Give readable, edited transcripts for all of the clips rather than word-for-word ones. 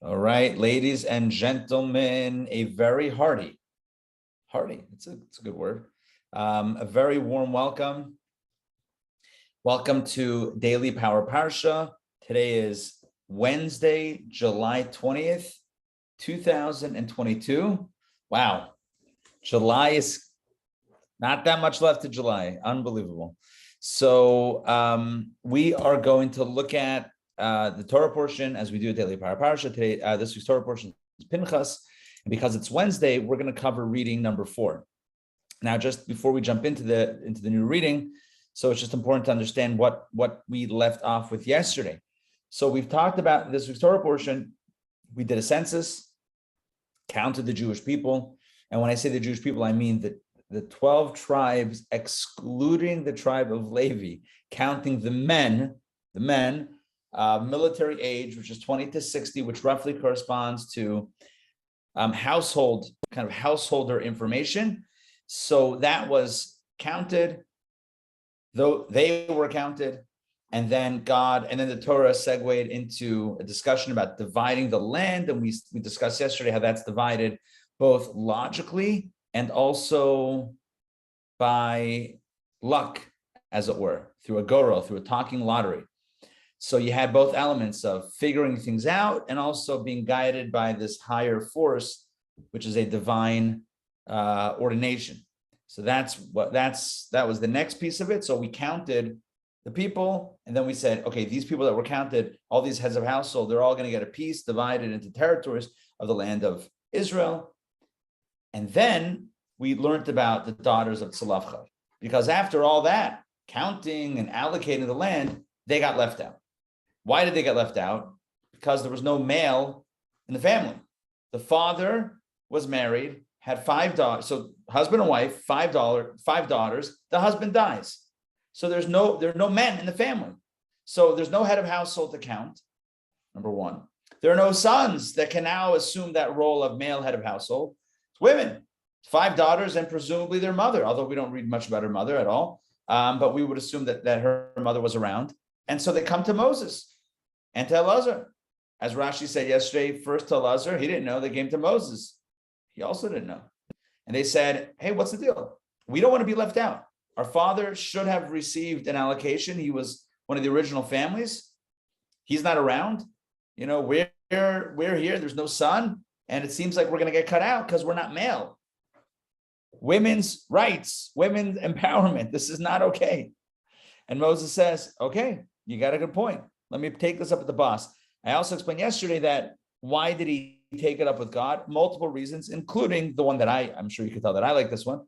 All right, ladies and gentlemen, a very hearty, it's a good word, a very warm welcome. Welcome to Daily Power Parsha. Today is Wednesday, July 20th, 2022. Wow, July is not that much left to July. Unbelievable. So we are going to look at the Torah portion as we do a Daily Power Parsha. Today, this week's Torah portion is Pinchas. And because it's Wednesday, we're going to cover reading number 4. Now, just before we jump into the new reading, so it's just important to understand what we left off with yesterday. So we've talked about this week's Torah portion. We did a census, counted the Jewish people. And when I say the Jewish people, I mean the 12 tribes, excluding the tribe of Levi, counting the men, military age, which is 20 to 60, which roughly corresponds to householder information. So that was counted, though they were counted, and then the Torah segued into a discussion about dividing the land, and we discussed yesterday how that's divided both logically and also by luck, as it were, through a gorel, through a talking lottery. So you had both elements of figuring things out and also being guided by this higher force, which is a divine ordination. So that was the next piece of it. So we counted the people, and then we said, okay, these people that were counted, all these heads of household, they're all going to get a piece divided into territories of the land of Israel. And then we learned about the daughters of Celepha, because after all that counting and allocating the land, they got left out. Why did they get left out? Because there was no male in the family. The father was married, had 5 daughters, so husband and wife, 5 daughters. The husband dies, so there are no men in the family. So there's no head of household to count. Number one, there are no sons that can now assume that role of male head of household. It's women, 5 daughters, and presumably their mother. Although we don't read much about her mother at all, but we would assume that her mother was around. And so they come to Moses and to Elazar. As Rashi said yesterday, first to Elazar, he didn't know. They came to Moses. He also didn't know. And they said, hey, what's the deal? We don't want to be left out. Our father should have received an allocation. He was one of the original families. He's not around. We're here. There's no son. And it seems like we're going to get cut out because we're not male. Women's rights, women's empowerment. This is not okay. And Moses says, okay, you got a good point. Let me take this up with the boss. I also explained yesterday that why did he take it up with God? Multiple reasons, including the one that I'm sure you could tell that I like this one,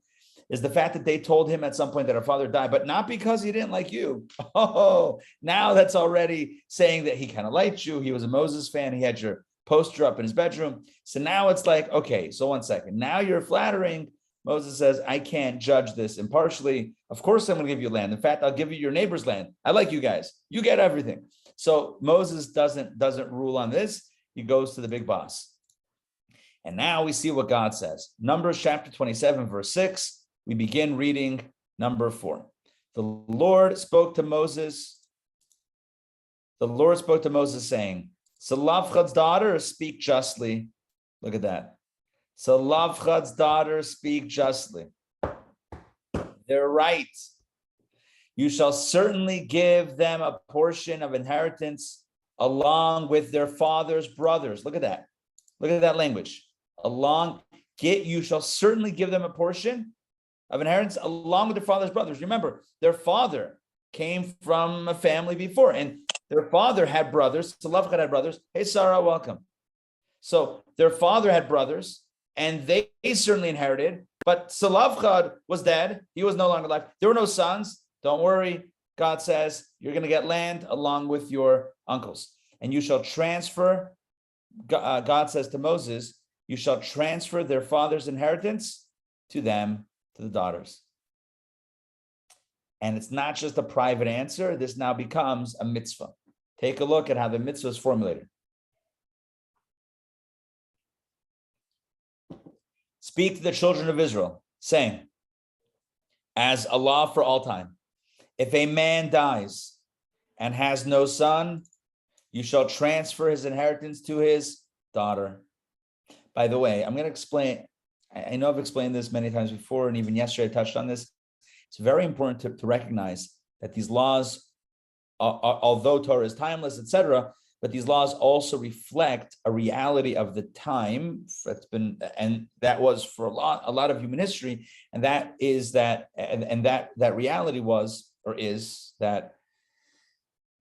is the fact that they told him at some point that our father died, but not because he didn't like you. Oh, now that's already saying that he kind of liked you. He was a Moses fan. He had your poster up in his bedroom. So now it's like, okay, so one second. Now you're flattering. Moses says, I can't judge this impartially. Of course, I'm going to give you land. In fact, I'll give you your neighbor's land. I like you guys. You get everything. So Moses doesn't rule on this. He goes to the big boss. And now we see what God says. Numbers chapter 27, verse 6. We begin reading number 4. The Lord spoke to Moses saying, Celepha's daughters speak justly. Look at that. Celepha's daughters speak justly. They're right. You shall certainly give them a portion of inheritance along with their father's brothers. Look at that. Look at that language. You shall certainly give them a portion of inheritance along with their father's brothers. Remember, their father came from a family before, and their father had brothers. Celepha had brothers. Hey, Sarah, welcome. So their father had brothers, and they certainly inherited, but Celepha was dead. He was no longer alive. There were no sons. Don't worry. God says, you're going to get land along with your uncles. And you shall transfer, God says to Moses, you shall transfer their father's inheritance to them, to the daughters. And it's not just a private answer. This now becomes a mitzvah. Take a look at how the mitzvah is formulated. Speak to the children of Israel, saying, as a law for all time, if a man dies and has no son, you shall transfer his inheritance to his daughter. By the way, I'm going to explain. I know I've explained this many times before, and even yesterday I touched on this. It's very important to recognize that these laws, although Torah is timeless, etc., but these laws also reflect a reality of the time that's been, and that was for a lot of human history, and that is that, and that reality was or is that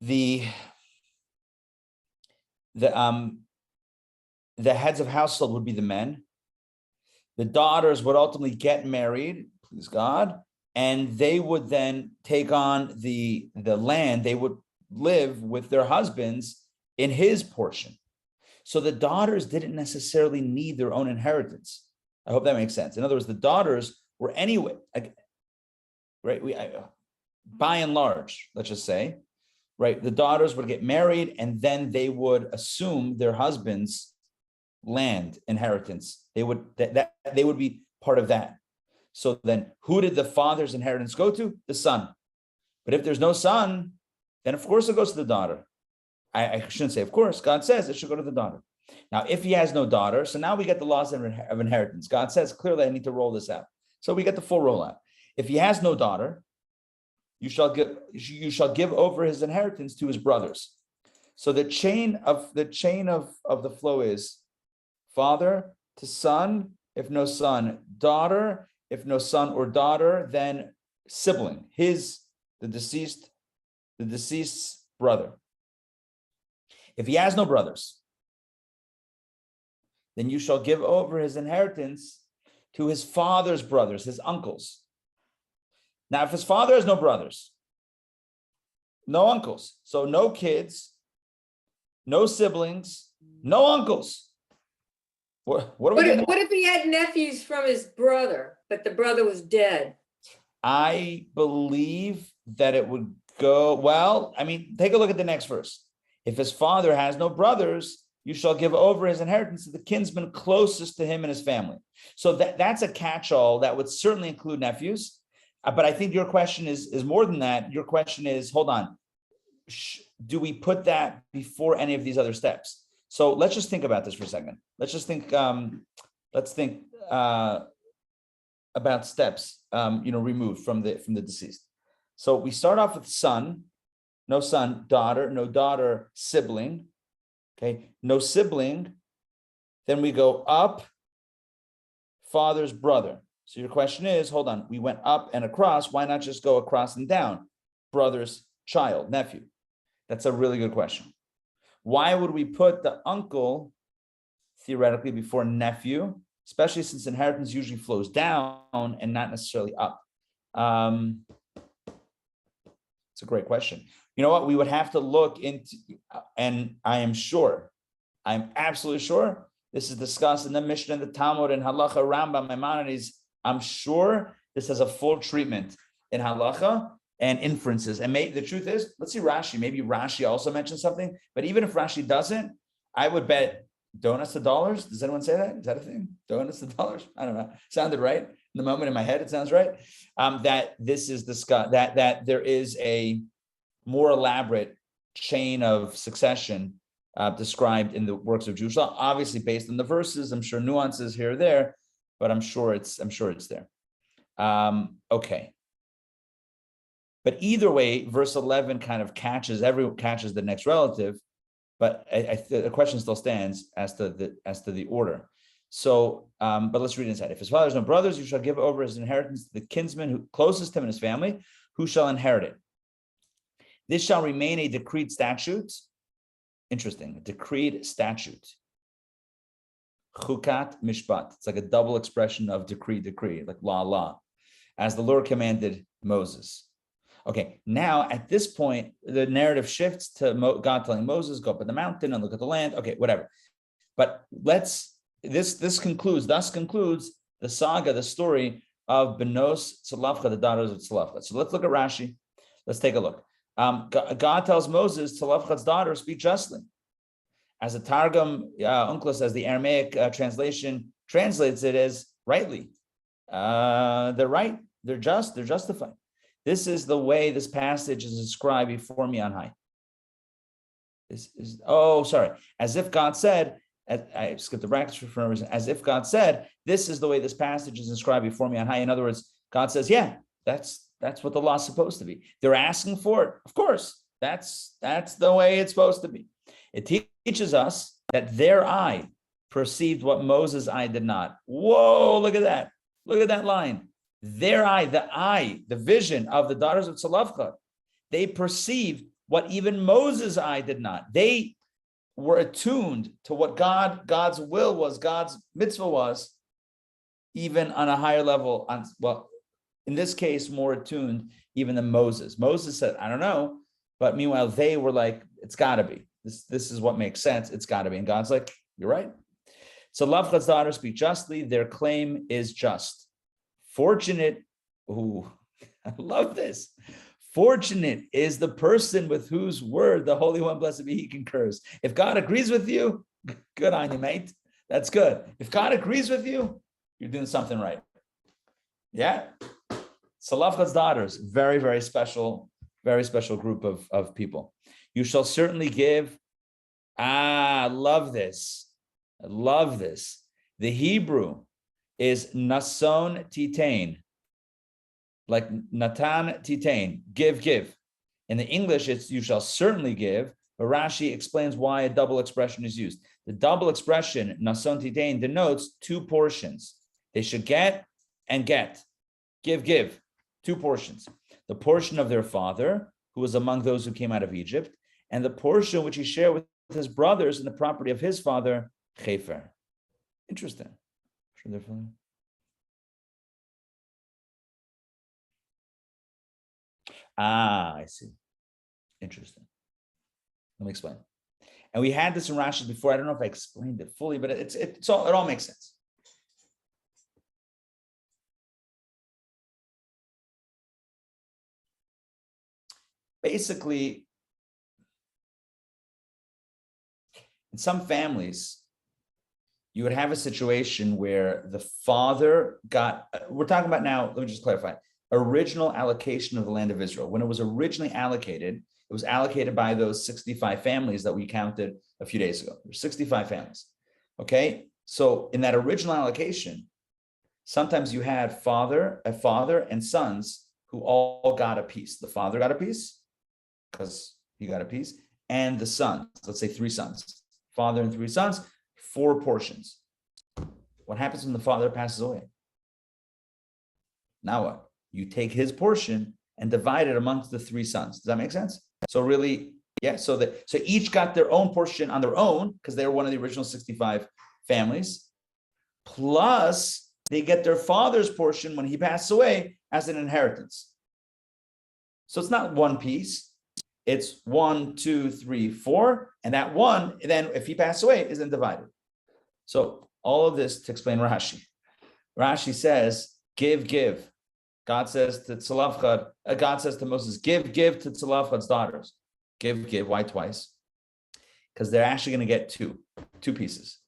the heads of household would be the men. The daughters would ultimately get married, please God, and they would then take on the land. They would live with their husbands in his portion. So the daughters didn't necessarily need their own inheritance. I hope that makes sense. In other words, the daughters were anyway, right? By and large, let's just say, right? The daughters would get married and then they would assume their husband's land inheritance. They would they would be part of that. So then who did the father's inheritance go to? The son. But if there's no son, then of course it goes to the daughter. I shouldn't say of course. God says it should go to the daughter. Now, if he has no daughter, so now we get the laws of inheritance. God says clearly I need to roll this out. So we get the full rollout. If he has no daughter, you shall give over his inheritance to his brothers. So the chain of the flow is father to son, if no son, daughter, if no son or daughter, then sibling, the deceased's brother. If he has no brothers, then you shall give over his inheritance to his father's brothers, his uncles. Now, if his father has no brothers, no uncles, so no kids, no siblings, no uncles. What if he had nephews from his brother, but the brother was dead? I believe that it would go, well, I mean, take a look at the next verse. If his father has no brothers, you shall give over his inheritance to the kinsman closest to him and his family. So that's a catch-all that would certainly include nephews. But I think your question is more than that. Your question is, hold on, do we put that before any of these other steps? So let's just think about this for a second. Let's just think, about steps, removed from the deceased. So we start off with son, no son, daughter, no daughter, sibling. Okay, no sibling. Then we go up, father's brother. So your question is, hold on, we went up and across. Why not just go across and down? Brother's child, nephew. That's a really good question. Why would we put the uncle theoretically before nephew, especially since inheritance usually flows down and not necessarily up? It's a great question. You know what? We would have to look into, and I'm absolutely sure this is discussed in the Mishnah, and the Talmud, and Halacha, Rambam, Maimonides. I'm sure this has a full treatment in Halacha and inferences. And the truth is, let's see Rashi. Maybe Rashi also mentioned something. But even if Rashi doesn't, I would bet donuts to dollars. Does anyone say that? Is that a thing? Donuts to dollars? I don't know. Sounded right. In the moment in my head, it sounds right. That this is discussed, that there is a more elaborate chain of succession described in the works of Jewish law, obviously based on the verses. I'm sure nuances here or there, but I'm sure it's there. Okay. But either way, verse 11 kind of catches the next relative, but the question still stands as to the order. So, but let's read inside. If his father has no brothers, you shall give over his inheritance to the kinsman who closest him and his family, who shall inherit it. This shall remain a decreed statute. Interesting, a decreed statute. Chukat mishpat. It's like a double expression of decree, like law. As the Lord commanded Moses. Okay, now at this point, the narrative shifts to God telling Moses, go up on the mountain and look at the land. Okay, whatever. But thus concludes the saga, the story of Benos Celepha, the daughters of Celepha. So let's look at Rashi. Let's take a look. God tells Moses, Celepha's daughter, speak justly. As the Targum Unclus, as the Aramaic translation translates it as rightly. They're right, they're just, they're justified. This is the way this passage is described before me on high. As if God said, I skipped the brackets for a reason, as if God said, this is the way this passage is inscribed before me on high. In other words, God says, yeah, that's what the law is supposed to be. They're asking for it. Of course, that's the way it's supposed to be. It teaches us that their eye perceived what Moses' eye did not. Whoa, look at that. Look at that line. Their eye, the vision of the daughters of Celepha, they perceived what even Moses' eye did not. They were attuned to what God's will was, God's mitzvah was, even on a higher level, in this case, more attuned even than Moses. Moses said, I don't know, but meanwhile, they were like, it's gotta be. This is what makes sense, it's gotta be. And God's like, you're right. So Celepha's daughters speak justly, their claim is just. Fortunate, I love this. Fortunate is the person with whose word the Holy One, blessed be he, concurs. If God agrees with you, good on you, mate. That's good. If God agrees with you, you're doing something right. Yeah. Celepha's daughters, very, very special group of people. You shall certainly give. I love this. I love this. The Hebrew is nason titain, like Natan Titain, give. In the English, it's you shall certainly give, but Rashi explains why a double expression is used. The double expression, Nason Titain, denotes two portions. They should get and get. Give. Two portions. The portion of their father, who was among those who came out of Egypt, and the portion which he shared with his brothers in the property of his father, Chefer. Interesting. I see. Interesting. Let me explain. And we had this in Rashi before. I don't know if I explained it fully, but it all makes sense. Basically, in some families, you would have a situation where the father we're talking about now, let me just clarify, original allocation of the land of Israel. When it was originally allocated, it was allocated by those 65 families that we counted a few days ago. There's 65 families, okay? So in that original allocation, sometimes you had a father and sons who all got a piece. The father got a piece because he got a piece, and the sons, let's say 3 sons, father and 3 sons, 4 portions. What happens when the father passes away? Now what? You take his portion and divide it amongst the 3 sons. Does that make sense? So really, yeah, so each got their own portion on their own because they were one of the original 65 families. Plus, they get their father's portion when he passes away as an inheritance. So it's not one piece. It's 1, 2, 3, 4. And that one, then if he passes away, is then divided. So all of this to explain Rashi. Rashi says, give. God says to Celepha, God says to Moses, give to Celepha's daughters. Give. Why twice? Because they're actually going to get two pieces.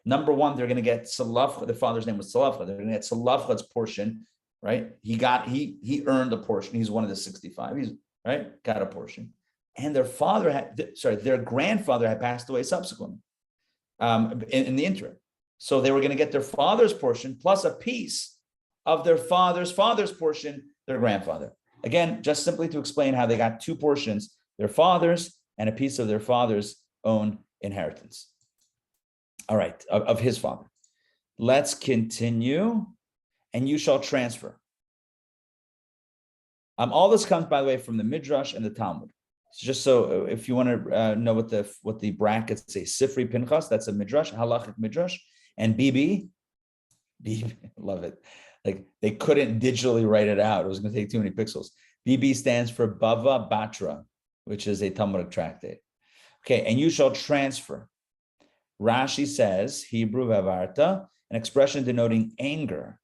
Number one, they're going to get Celepha. The father's name was Celepha. They're going to get Celepha's portion, right? He earned a portion. He's one of the 65. He's right, got a portion. And their grandfather had passed away subsequently in the interim. So they were going to get their father's portion plus a piece of their father's portion, their grandfather. Again, just simply to explain how they got 2 portions, their father's and a piece of their father's own inheritance. All right, of his father. Let's continue. And you shall transfer. All this comes, by the way, from the Midrash and the Talmud. Just so if you want to know what the brackets say, Sifri Pinchas, that's a Midrash, halachic Midrash, and BB, love it. Like they couldn't digitally write it out. It was going to take too many pixels. BB stands for Bava Batra, which is a Talmudic tractate. Okay, and you shall transfer. Rashi says, Hebrew Vavarta, an expression denoting anger.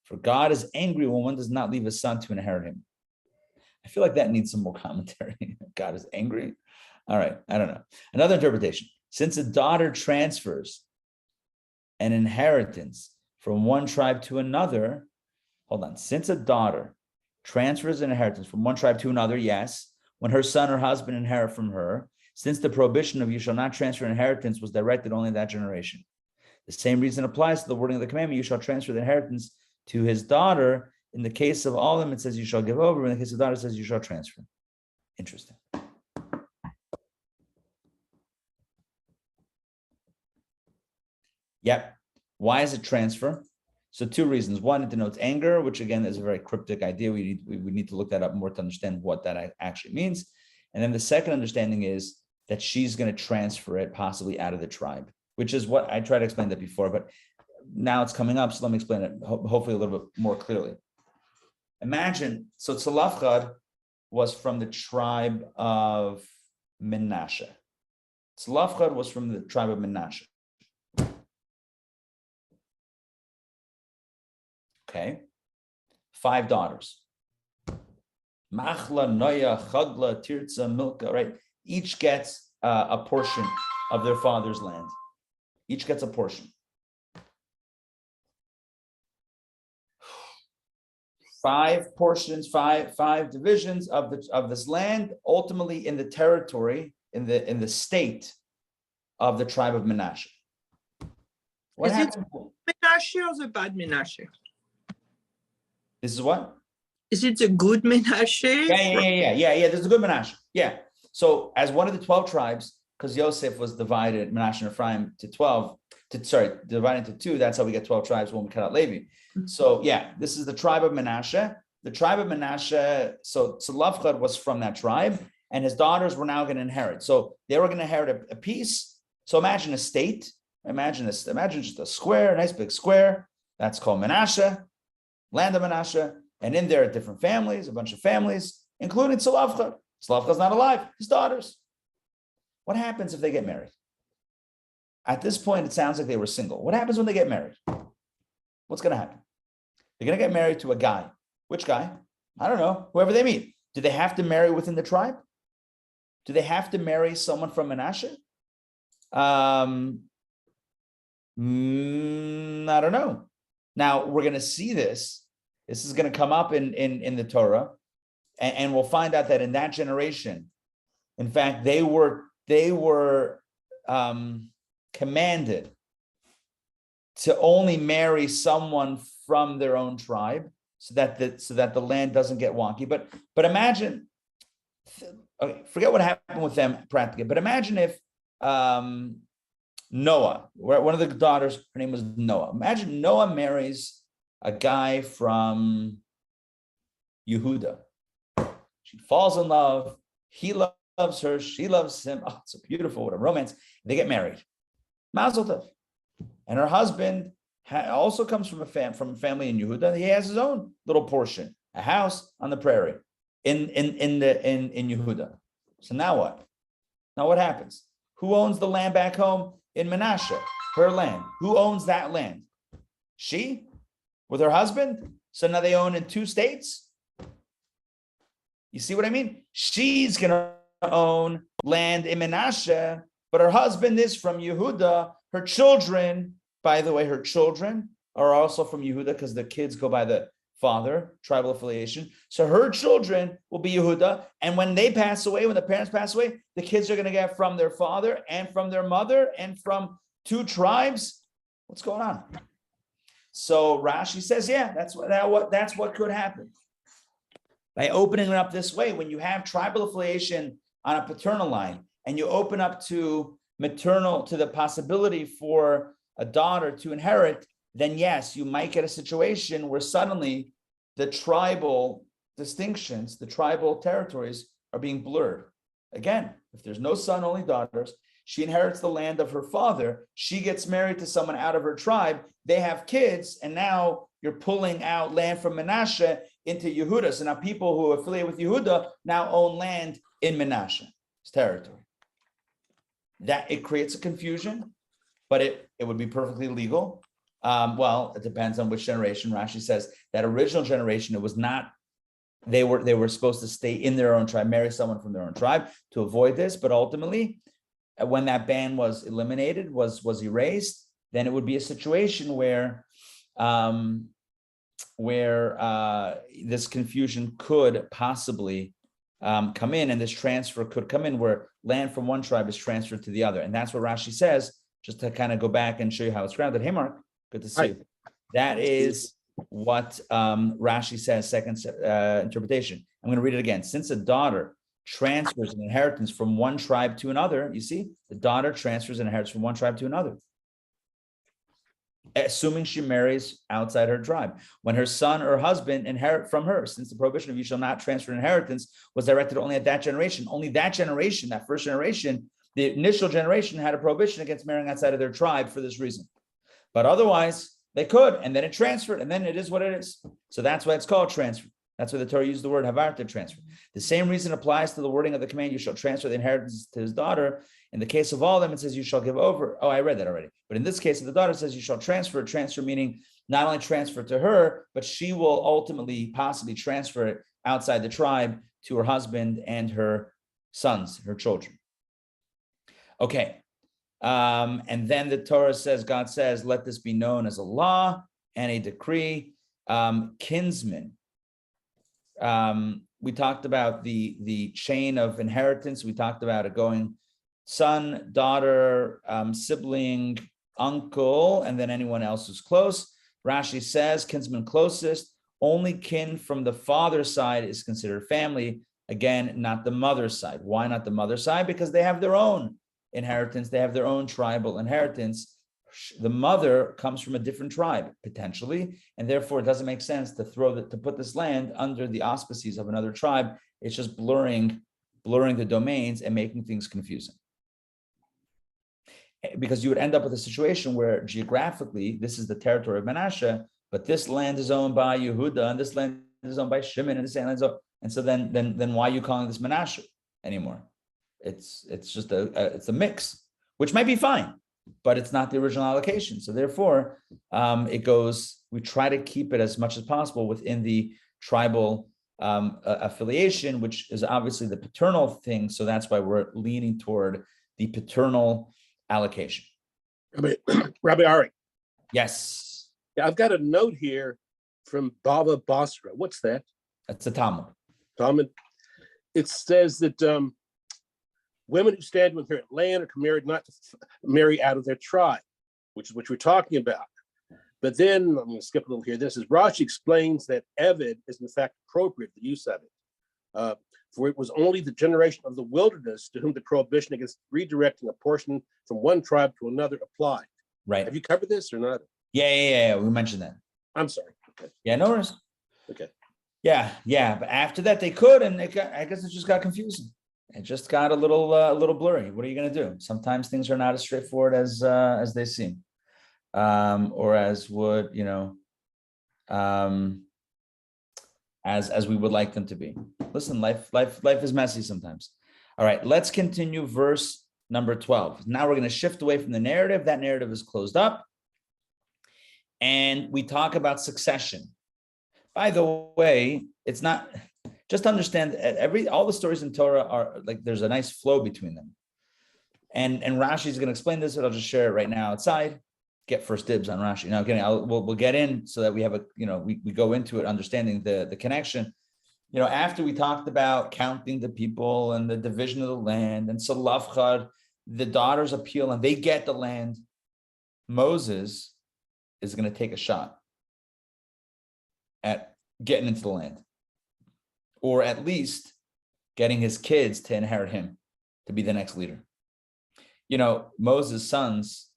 For God is angry when one does not leave a son to inherit him. I feel like that needs some more commentary. God is angry. All right, I don't know. Another interpretation. Since a daughter transfers an inheritance from one tribe to another, since a daughter transfers an inheritance from one tribe to another, yes, when her son or husband inherit from her, since the prohibition of you shall not transfer inheritance was directed only in that generation. The same reason applies to the wording of the commandment, you shall transfer the inheritance to his daughter. In the case of all of them, it says you shall give over. In the case of daughter, it says you shall transfer. Interesting. Yep. Why is it transfer? So two reasons. One, it denotes anger, which again is a very cryptic idea. We need to look that up more to understand what that actually means. And then the second understanding is that she's going to transfer it possibly out of the tribe, which is what I tried to explain that before, but now it's coming up. So let me explain it hopefully a little bit more clearly. Imagine, so Celepha was from the tribe of Menashe. Celepha was from the tribe of Menashe. Okay, 5 daughters. Machla, Noya, Chagla, Tirza, Milka, right? Each gets a portion of their father's land. Each gets a portion. 5 portions, five divisions of this land, ultimately in the territory, in the state of the tribe of Menashe. What happened? Menashe or the bad Menashe? This is what? Is it a good Menashe? Yeah. There's a good Menashe. Yeah. So as one of the 12 tribes, because Yosef was divided, Menashe and Ephraim, divided into 2. That's how we get 12 tribes when we cut out Levi. So yeah, this is the tribe of Menashe. The tribe of Menashe, so Celepha was from that tribe, and his daughters were now going to inherit. So they were going to inherit a piece. So imagine a state. Imagine just a square, a nice big square. That's called Menashe, land of Menashe. And in there are different families, a bunch of families, including Celepha. Celepha's not alive, his daughters. What happens if they get married? At this point, it sounds like they were single. What happens when they get married? What's going to happen? They're going to get married to a guy. Which guy? I don't know. Whoever they meet. Do they have to marry within the tribe? Do they have to marry someone from Menashe? I don't know. Now, we're going to see this. This is going to come up in the Torah. And we'll find out that in that generation, in fact, they were commanded to only marry someone from their own tribe, so that the land doesn't get wonky. But imagine, okay, forget what happened with them practically. But imagine if Noah, one of the daughters, her name was Noah. Imagine Noah marries a guy from Yehuda. She falls in love. He loves her. She loves him. Oh, it's so beautiful. What a romance. They get married. Mazel tov. And her husband also comes from a family in Yehuda. He has his own little portion, a house on the prairie in Yehuda. So now what? Now what happens? Who owns the land back home in Menashe? Her land. Who owns that land? She with her husband. So now they own in 2 states. You see what I mean? She's going to own land in Menashe, but her husband is from Yehuda. Her children, by the way, her children are also from Yehuda because the kids go by the father, tribal affiliation. So her children will be Yehuda. And when they pass away, when the parents pass away, the kids are going to get from their father and from their mother and from 2 tribes. What's going on? So Rashi says, yeah, that's what could happen. By opening it up this way, when you have tribal affiliation on a paternal line and you open up to maternal, to the possibility for a daughter to inherit, then yes, you might get a situation where suddenly the tribal distinctions, the tribal territories are being blurred. Again, if there's no son, only daughters, she inherits the land of her father. She gets married to someone out of her tribe. They have kids, and now you're pulling out land from Menashe into Yehuda. So now people who affiliate with Yehuda now own land in Menashe's territory. That it creates a confusion, but it would be perfectly legal. Well, it depends on which generation. Rashi says that original generation, it was not, they were supposed to stay in their own tribe, marry someone from their own tribe to avoid this. But ultimately, when that ban was eliminated, was erased, then it would be a situation where this confusion could possibly come in, and this transfer could come in where land from one tribe is transferred to the other. And that's what Rashi says, just to kind of go back and show you how it's grounded. Hey, Mark, good to see you. That is what Rashi says, second interpretation. I'm going to read it again. Since a daughter transfers an inheritance from one tribe to another, you see, the daughter transfers an inheritance from one tribe to another, assuming she marries outside her tribe. When her son or husband inherit from her, since the prohibition of you shall not transfer inheritance was directed only at that generation, only that generation, that first generation, the initial generation had a prohibition against marrying outside of their tribe for this reason. But otherwise, they could, and then it transferred, and then it is what it is. So that's why it's called transfer. That's why the Torah used the word havar, to transfer. The same reason applies to the wording of the command, you shall transfer the inheritance to his daughter. In the case of all of them, it says you shall give over. Oh, I read that already. But in this case, the daughter says you shall transfer meaning not only transfer to her, but she will ultimately possibly transfer it outside the tribe to her husband and her sons, her children. Okay. And then the Torah says, God says, let this be known as a law and a decree. Kinsmen. We talked about the chain of inheritance. We talked about it going son, daughter, sibling, uncle, and then anyone else who's close. Rashi says, kinsman closest, only kin from the father's side is considered family. Again, not the mother's side. Why not the mother's side? Because they have their own inheritance. They have their own tribal inheritance. The mother comes from a different tribe, potentially, and therefore it doesn't make sense to put this land under the auspices of another tribe. It's just blurring the domains and making things confusing. Because you would end up with a situation where geographically this is the territory of Manasseh, but this land is owned by Yehuda, and this land is owned by Shimon, and this land is owned. And so then why are you calling this Manasseh anymore? It's just it's a mix, which might be fine, but it's not the original allocation. So therefore, we try to keep it as much as possible within the tribal affiliation, which is obviously the paternal thing. So that's why we're leaning toward the paternal allocation. Rabbi Ari. Yes. Yeah, I've got a note here from Bava Basra. What's that? That's a Talmud. Talmud. It says that women who stand to inherit land are married not to marry out of their tribe, which is what we're talking about. But then I'm going to skip a little here. This is Rashi explains that Eved is in fact appropriate, the use of it. For it was only the generation of the wilderness to whom the prohibition against redirecting a portion from one tribe to another applied. Right. Have you covered this or not? Yeah. We mentioned that. I'm sorry. Okay. Yeah, no worries. Okay. Yeah. But after that they could, and I guess it just got confusing. It just got a little blurry. What are you going to do? Sometimes things are not as straightforward as they seem, or as would as we would like them to be. Listen, life is messy sometimes. All right, let's continue verse number 12. Now we're going to shift away from the narrative. That narrative is closed up, and we talk about succession. By the way, it's not. Just understand all the stories in Torah are like there's a nice flow between them, and Rashi is going to explain this, but I'll just share it right now outside. Get first dibs on Rashi. Now, again, we'll get in so that we have we go into it understanding the connection. After we talked about counting the people and the division of the land and Celepha, the daughters appeal and they get the land. Moses is going to take a shot at getting into the land, or at least getting his kids to inherit him, to be the next leader. Moses' sons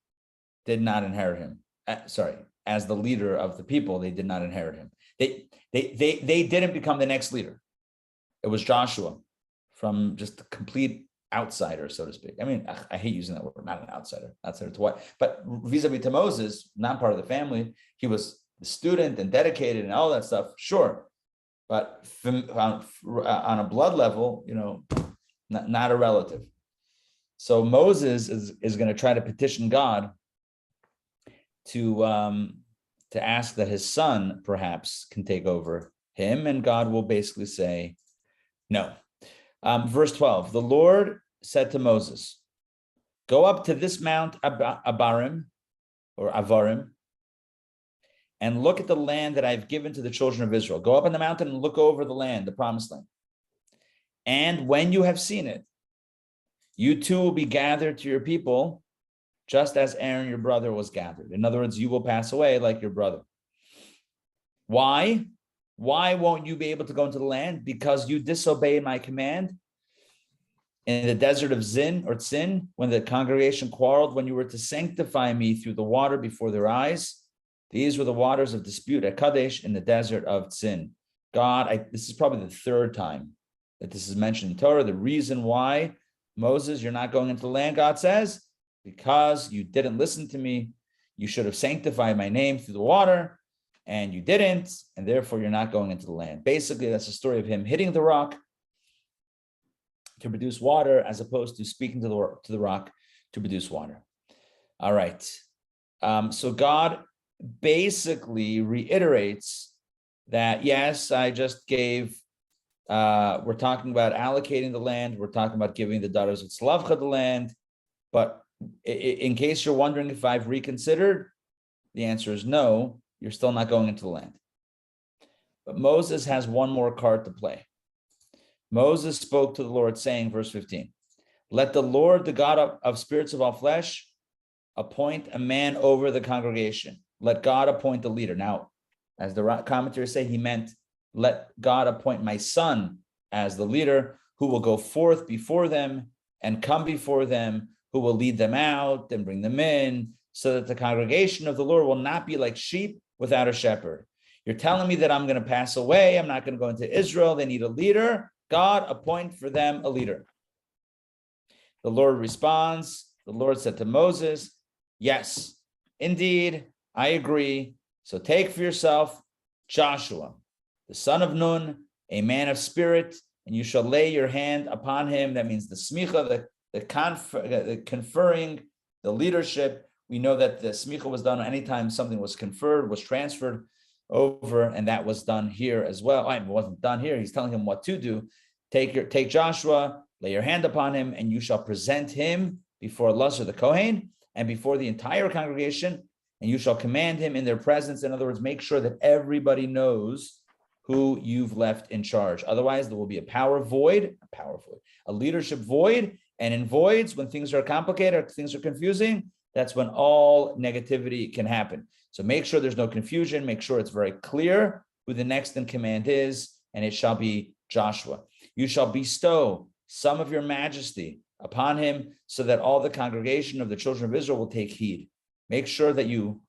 did not inherit him. As the leader of the people, they did not inherit him. They didn't become the next leader. It was Joshua, from just a complete outsider, so to speak. I mean, I hate using that word, not an outsider to what, but vis-a-vis to Moses, not part of the family. He was the student and dedicated and all that stuff, sure. But on a blood level, not a relative. So Moses is going to try to petition God to ask that his son perhaps can take over him, and God will basically say no. Verse 12, the Lord said to Moses, go up to this Mount Abarim, or Avarim, and look at the land that I've given to the children of Israel. Go up on the mountain and look over the land, the promised land. And when you have seen it, you too will be gathered to your people, just as Aaron, your brother, was gathered. In other words, you will pass away like your brother. Why? Why won't you be able to go into the land? Because you disobeyed my command in the desert of Zin, when the congregation quarreled, when you were to sanctify me through the water before their eyes. These were the waters of dispute at Kadesh in the desert of Zin. This is probably the third time that this is mentioned in Torah. The reason why, Moses, you're not going into the land, God says, because you didn't listen to me. You should have sanctified my name through the water, and you didn't, and therefore you're not going into the land. Basically, that's a story of him hitting the rock to produce water, as opposed to speaking to the rock to produce water. All right. So God basically reiterates that, yes, I just gave, we're talking about allocating the land. We're talking about giving the daughters of Celepha the land. But in case you're wondering if I've reconsidered, the answer is no, you're still not going into the land. But Moses has one more card to play. Moses spoke to the Lord, saying, verse 15, let the Lord, the God of spirits of all flesh, appoint a man over the congregation. Let God appoint a leader. Now, as the commentators say, he meant, let God appoint my son as the leader, who will go forth before them and come before them, who will lead them out and bring them in, so that the congregation of the Lord will not be like sheep without a shepherd. You're telling me that I'm going to pass away. I'm not going to go into Israel. They need a leader. God, appoint for them a leader. The Lord responds. The Lord said to Moses, yes, indeed, I agree. So take for yourself Joshua, the son of Nun, a man of spirit, and you shall lay your hand upon him. That means the smicha, the conferring, the leadership. We know that the smicha was done anytime something was conferred, was transferred over, and that was done here as well. It wasn't done here. He's telling him what to do. Take Joshua, lay your hand upon him, and you shall present him before Elazar the Kohen and before the entire congregation, and you shall command him in their presence. In other words, make sure that everybody knows who you've left in charge. Otherwise, there will be a leadership void. And in voids, when things are complicated or things are confusing, that's when all negativity can happen. So make sure there's no confusion. Make sure it's very clear who the next in command is, and it shall be Joshua. You shall bestow some of your majesty upon him, so that all the congregation of the children of Israel will take heed. Make sure that you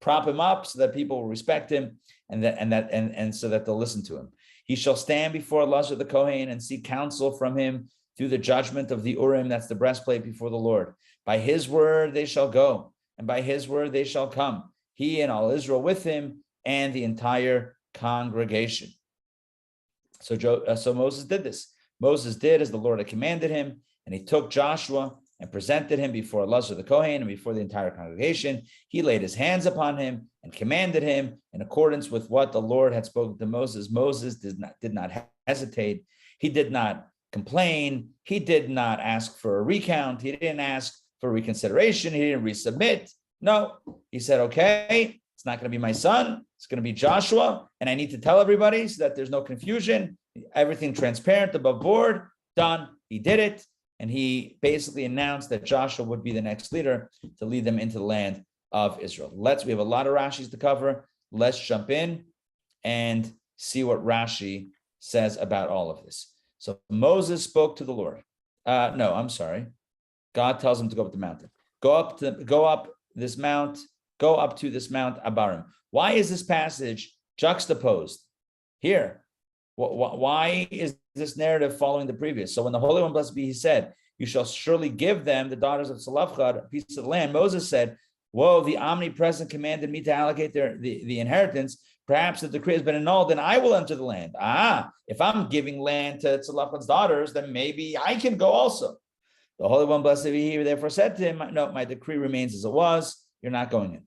prop him up so that people will respect him, and so that they'll listen to him. He shall stand before Elazar the Kohen and seek counsel from him through the judgment of the Urim, that's the breastplate before the Lord. By his word they shall go, and by his word they shall come, he and all Israel with him, and the entire congregation. So Moses did this. Moses did as the Lord had commanded him, and he took Joshua and presented him before Elazar the Kohen and before the entire congregation. He laid his hands upon him and commanded him in accordance with what the Lord had spoken to Moses. Moses did not hesitate. He did not complain. He did not ask for a recount. He didn't ask for reconsideration. He didn't resubmit. No, he said, okay, it's not going to be my son. It's going to be Joshua. And I need to tell everybody so that there's no confusion. Everything transparent, above board, done. He did it. And he basically announced that Joshua would be the next leader to lead them into the land of Israel. We have a lot of Rashis to cover. Let's jump in and see what Rashi says about all of this. So Moses spoke to the Lord. God tells him to go up the mountain. Go up to this mount Abarim. Why is this passage juxtaposed here? Why is this narrative following the previous? So when the Holy One, blessed be he, said, you shall surely give them, the daughters of Celepha, a piece of the land, Moses said, whoa, the omnipresent commanded me to allocate the inheritance. Perhaps the decree has been annulled, then I will enter the land. If I'm giving land to Celepha's daughters, then maybe I can go also. The Holy One, blessed be he, therefore said to him, no, my decree remains as it was. You're not going in.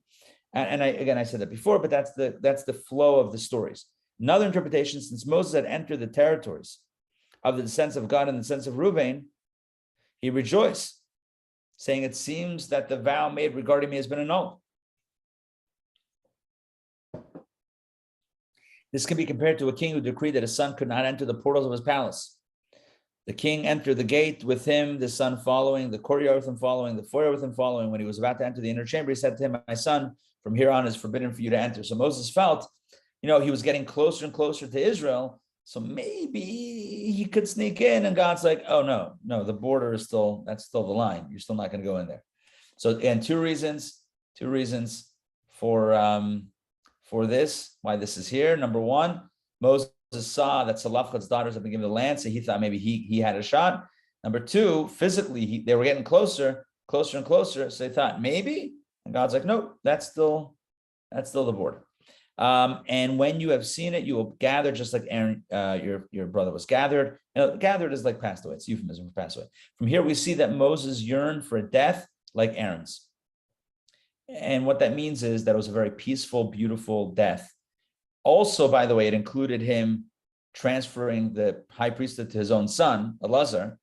And I said that before, but that's the flow of the stories. Another interpretation, since Moses had entered the territories of the descendants of God and the descendants of Reuben, he rejoiced, saying, it seems that the vow made regarding me has been annulled. This can be compared to a king who decreed that his son could not enter the portals of his palace. The king entered the gate with him, the son following, the courtyard with him following, the foyer with him following. When he was about to enter the inner chamber, he said to him, my son, from here on is forbidden for you to enter. So Moses felt, he was getting closer and closer to Israel. So maybe he could sneak in, and God's like, oh, no, the border is that's still the line. You're still not going to go in there. So, and two reasons for this, why this is here. Number one, Moses saw that Celepha's daughters have been given the land, so he thought maybe he had a shot. Number two, physically, they were getting closer and closer, so they thought maybe, and God's like, nope, that's still the border. And when you have seen it, you will gather just like Aaron, your brother was gathered. Gathered is like passed away. It's euphemism for passed away. From here, we see that Moses yearned for a death like Aaron's. And what that means is that it was a very peaceful, beautiful death. Also, by the way, it included him transferring the high priesthood to his own son, Elazar,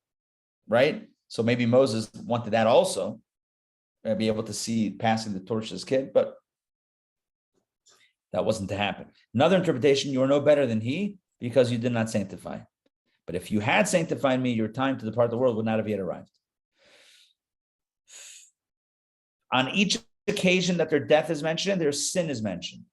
right? So maybe Moses wanted that also, be able to see passing the torch to his kid, but that wasn't to happen. Another interpretation, you are no better than he because you did not sanctify. But if you had sanctified me, your time to depart the world would not have yet arrived. On each occasion that their death is mentioned, their sin is mentioned.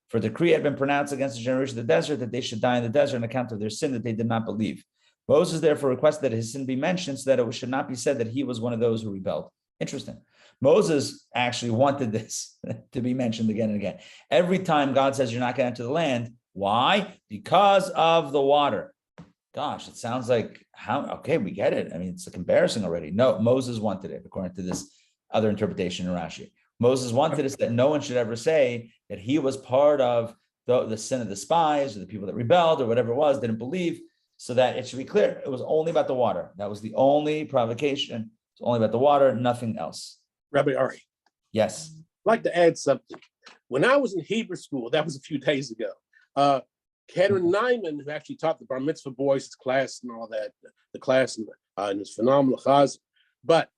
For a decree had been pronounced against the generation of the desert that they should die in the desert on account of their sin that they did not believe. Moses therefore requested that his sin be mentioned so that it should not be said that he was one of those who rebelled. Interesting. Moses actually wanted this to be mentioned again and again. Every time God says you're not going to enter the land. Why? Because of the water. Gosh, it sounds like okay, we get it. I mean, it's embarrassing already. No, Moses wanted it, according to this other interpretation in Rashi. Moses wanted us that no one should ever say that he was part of the sin of the spies or the people that rebelled or whatever it was, didn't believe, so that it should be clear. It was only about the water. That was the only provocation. It's only about the water, nothing else. Rabbi Ari. Yes. I'd like to add something. When I was in Hebrew school, that was a few days ago, Karen Nyman, who actually taught the bar mitzvah boys, his class and all that, the class and his phenomenal chaz, but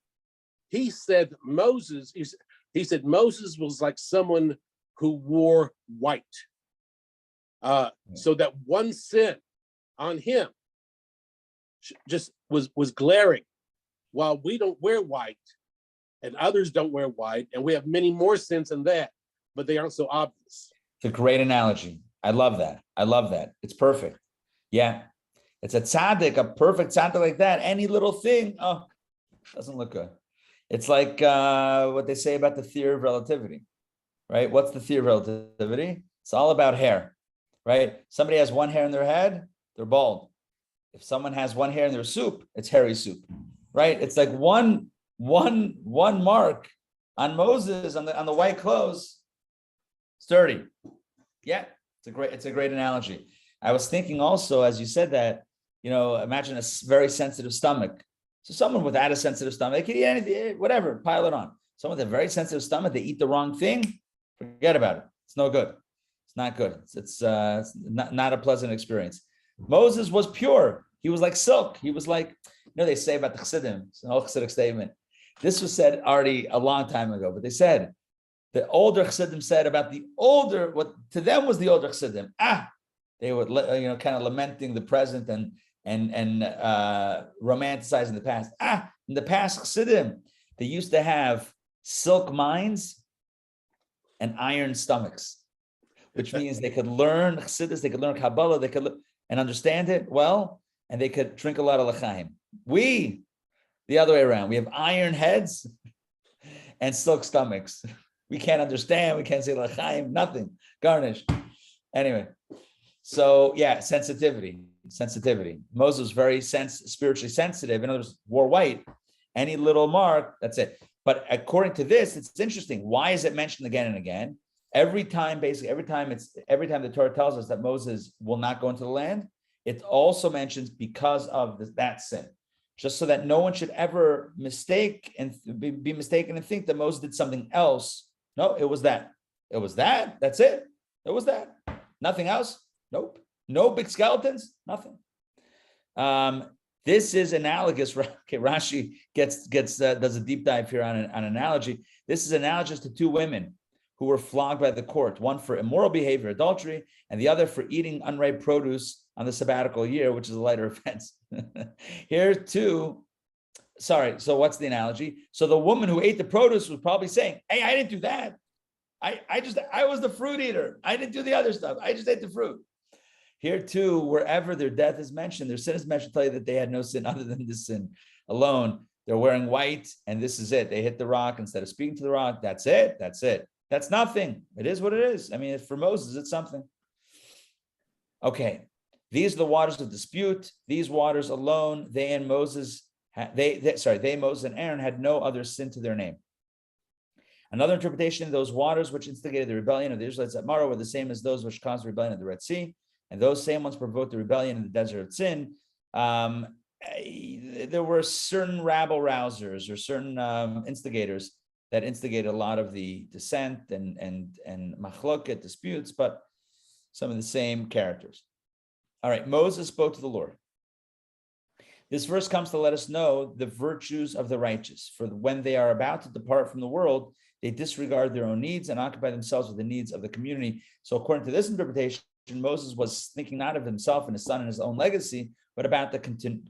he said Moses was like someone who wore white. So that one sin on him just was glaring, while we don't wear white and others don't wear white, and we have many more sins than that, but they aren't so obvious. It's a great analogy. I love that. It's perfect. Yeah. It's a tzaddik, a perfect tzaddik like that. Any little thing, doesn't look good. It's like what they say about the theory of relativity, right? What's the theory of relativity? It's all about hair, right? Somebody has one hair in their head, they're bald. If someone has one hair in their soup, it's hairy soup, right? It's like one mark on Moses on the white clothes. It's dirty. Yeah, it's a great analogy. I was thinking also, as you said that, imagine a very sensitive stomach. So someone without a sensitive stomach, they can eat anything, whatever, pile it on. Someone with a very sensitive stomach, they eat the wrong thing, forget about it. It's no good. It's not good. It's not a pleasant experience. Moses was pure. He was like silk. He was like, they say about the Chassidim, it's an old Chassidic statement. This was said already a long time ago, but they said, the older Chassidim said about what to them was the older Chassidim. They were, kind of lamenting the present and romanticizing the past. In the past, Chassidim, they used to have silk minds and iron stomachs, which means they could learn Chassidus, they could learn Kabbalah, they could and understand it well, and they could drink a lot of l'chaim. We, the other way around, we have iron heads and silk stomachs. We can't understand, we can't say l'chaim, nothing, garnish. Anyway, so yeah, sensitivity. Moses was very spiritually sensitive. In other words, wore white. Any little mark, that's it. But according to this, it's interesting. Why is it mentioned again and again? Every time the Torah tells us that Moses will not go into the land, it also mentions because of that sin, just so that no one should ever mistake and be mistaken and think that Moses did something else. No, it was that. It was that. That's it. It was that. Nothing else. Nope. No big skeletons. Nothing. This is analogous. Okay, Rashi does a deep dive here on an analogy. This is analogous to two women who were flogged by the court, one for immoral behavior, adultery, and the other for eating unripe produce on the sabbatical year, which is a lighter offense. Here too, sorry, so what's the analogy? So the woman who ate the produce was probably saying, hey, I didn't do that. I was the fruit eater. I didn't do the other stuff. I just ate the fruit. Here too, wherever their death is mentioned, their sin is mentioned, tell you that they had no sin other than this sin alone. They're wearing white, and this is it. They hit the rock instead of speaking to the rock. That's it. That's it. That's nothing. It is what it is. I mean, for Moses, it's something. Okay, these are the waters of dispute. These waters alone, they, Moses, and Aaron had no other sin to their name. Another interpretation, those waters which instigated the rebellion of the Israelites at Marah were the same as those which caused the rebellion at the Red Sea. And those same ones provoked the rebellion in the desert of Sin. There were certain rabble-rousers or certain instigators that instigated a lot of the dissent and machloket disputes, but some of the same characters. All right, Moses spoke to the Lord. This verse comes to let us know the virtues of the righteous. For when they are about to depart from the world, they disregard their own needs and occupy themselves with the needs of the community. So according to this interpretation, Moses was thinking not of himself and his son and his own legacy, but about the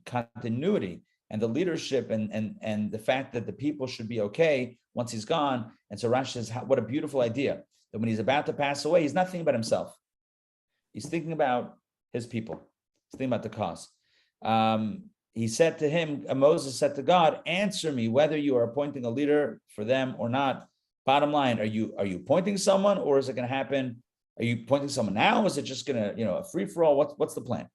continuity and the leadership and the fact that the people should be okay once he's gone. And so Rashi says, what a beautiful idea, that when he's about to pass away, he's not thinking about himself. He's thinking about his people. He's thinking about the cause. He said to him, Moses said to God, answer me whether you are appointing a leader for them or not. Bottom line, are you appointing someone, or is it going to happen? Are you appointing someone now? Is it just going to, a free for all? What's the plan?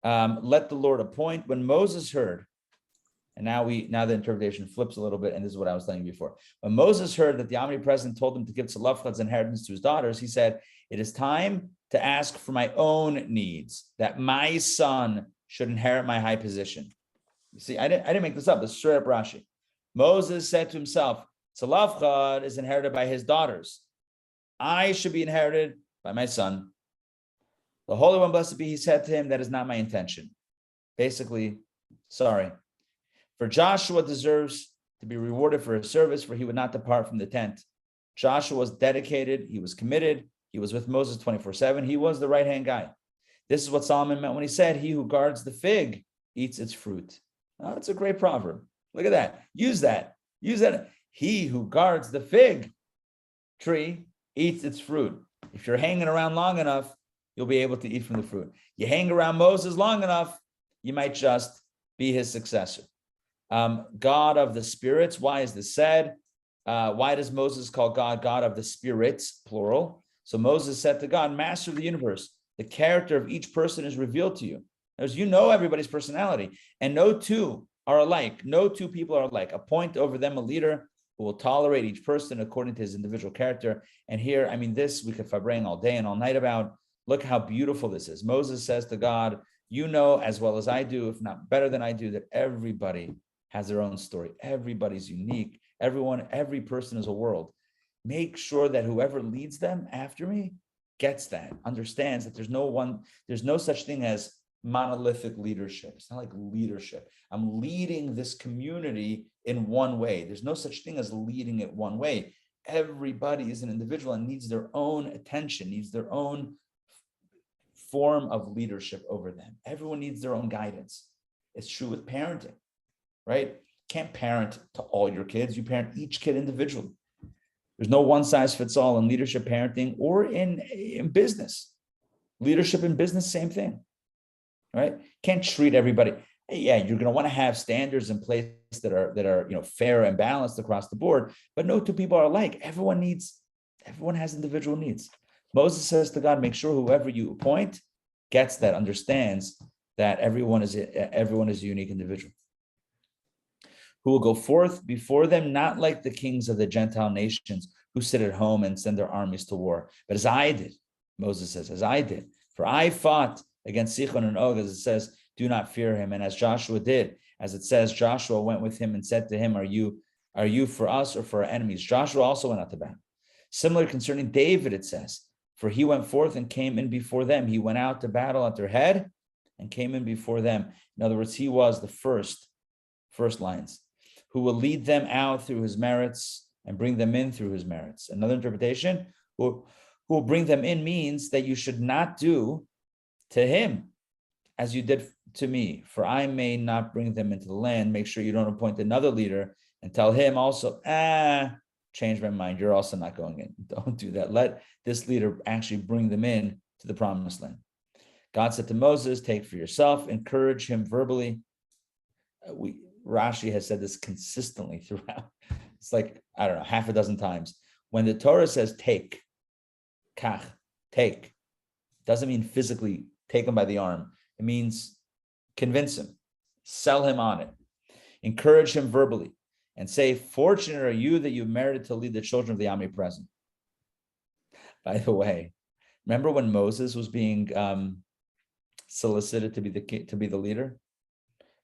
Let the Lord appoint. When Moses heard, and now the interpretation flips a little bit, and this is what I was telling you before. When Moses heard that the omnipresent told him to give Celepha's inheritance to his daughters, he said, it is time to ask for my own needs, that my son should inherit my high position. You see, I didn't make this up. This is straight up Rashi. Moses said to himself, Celepha is inherited by his daughters. I should be inherited by my son. The Holy One, blessed be, he said to him, that is not my intention. Basically, sorry. For Joshua deserves to be rewarded for his service, for he would not depart from the tent. Joshua was dedicated. He was committed. He was with Moses 24/7. He was the right-hand guy. This is what Solomon meant when he said, he who guards the fig eats its fruit. Oh, it's a great proverb. Look at that. Use that. Use that. He who guards the fig tree eats its fruit. If you're hanging around long enough, you'll be able to eat from the fruit. You hang around Moses long enough, you might just be his successor. God of the spirits, why is this said? Why does Moses call God God of the spirits, plural? So Moses said to God, Master of the universe, the character of each person is revealed to you. As you know everybody's personality, and no two are alike. No two people are alike. Appoint over them a leader who will tolerate each person according to his individual character. And here, I mean, this we could fabrang all day and all night about. Look how beautiful this is. Moses says to God, you know as well as I do, if not better than I do, that everybody has their own story. Everybody's unique. Every person is a world. Make sure that whoever leads them after me gets that, understands that there's no such thing as monolithic leadership. It's not like leadership. I'm leading this community in one way. There's no such thing as leading it one way. Everybody is an individual and needs their own attention, needs their own form of leadership over them. Everyone needs their own guidance. It's true with parenting, right? Can't parent to all your kids. You parent each kid individually. There's no one size fits all in leadership parenting or in business. Leadership in business, same thing, right? Can't treat everybody. Yeah, you're going to want to have standards in place that are fair and balanced across the board, but no two people are alike. Everyone has individual needs. Moses says to God, make sure whoever you appoint gets that, understands that everyone is a unique individual who will go forth before them, not like the kings of the Gentile nations who sit at home and send their armies to war, but as I did. Moses says, as I did, for I fought against Sichon and Og, as it says, do not fear him. And as Joshua did, as it says, Joshua went with him and said to him, are you for us or for our enemies? Joshua also went out to battle. Similar concerning David, it says, for he went forth and came in before them. He went out to battle at their head and came in before them. In other words, he was the first lines, who will lead them out through his merits and bring them in through his merits. Another interpretation, who will bring them in means that you should not do to him as you did to me, for I may not bring them into the land. Make sure you don't appoint another leader and tell him also, change my mind. You're also not going in. Don't do that. Let this leader actually bring them in to the promised land. God said to Moses, take for yourself, encourage him verbally. Rashi has said this consistently throughout. It's like, I don't know, half a dozen times. When the Torah says take, kach, take, doesn't mean physically take him by the arm. It means convince him, sell him on it, encourage him verbally, and say, fortunate are you that you merited to lead the children of the omnipresent. By the way, remember when Moses was being solicited to be the leader?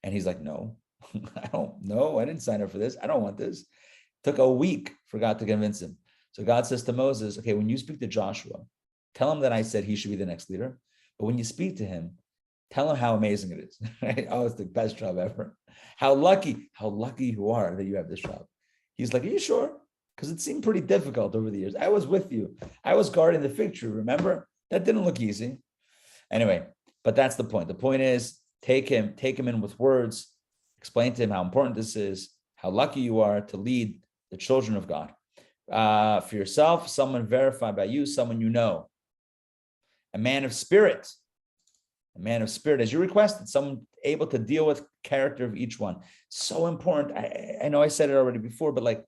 And he's like, no, I didn't sign up for this. I don't want this. Took a week for God to convince him. So God says to Moses, okay, when you speak to Joshua, tell him that I said he should be the next leader. But when you speak to him, tell him how amazing it is. Right? Oh, it's the best job ever. How lucky you are that you have this job. He's like, are you sure? Because it seemed pretty difficult over the years. I was with you. I was guarding the fig tree, remember? That didn't look easy. Anyway, but that's the point. The point is, take him in with words, explain to him how important this is, how lucky you are to lead the children of God. For yourself, someone verified by you, someone you know. A man of spirit, as you requested, someone able to deal with character of each one. So important. I know I said it already before, but like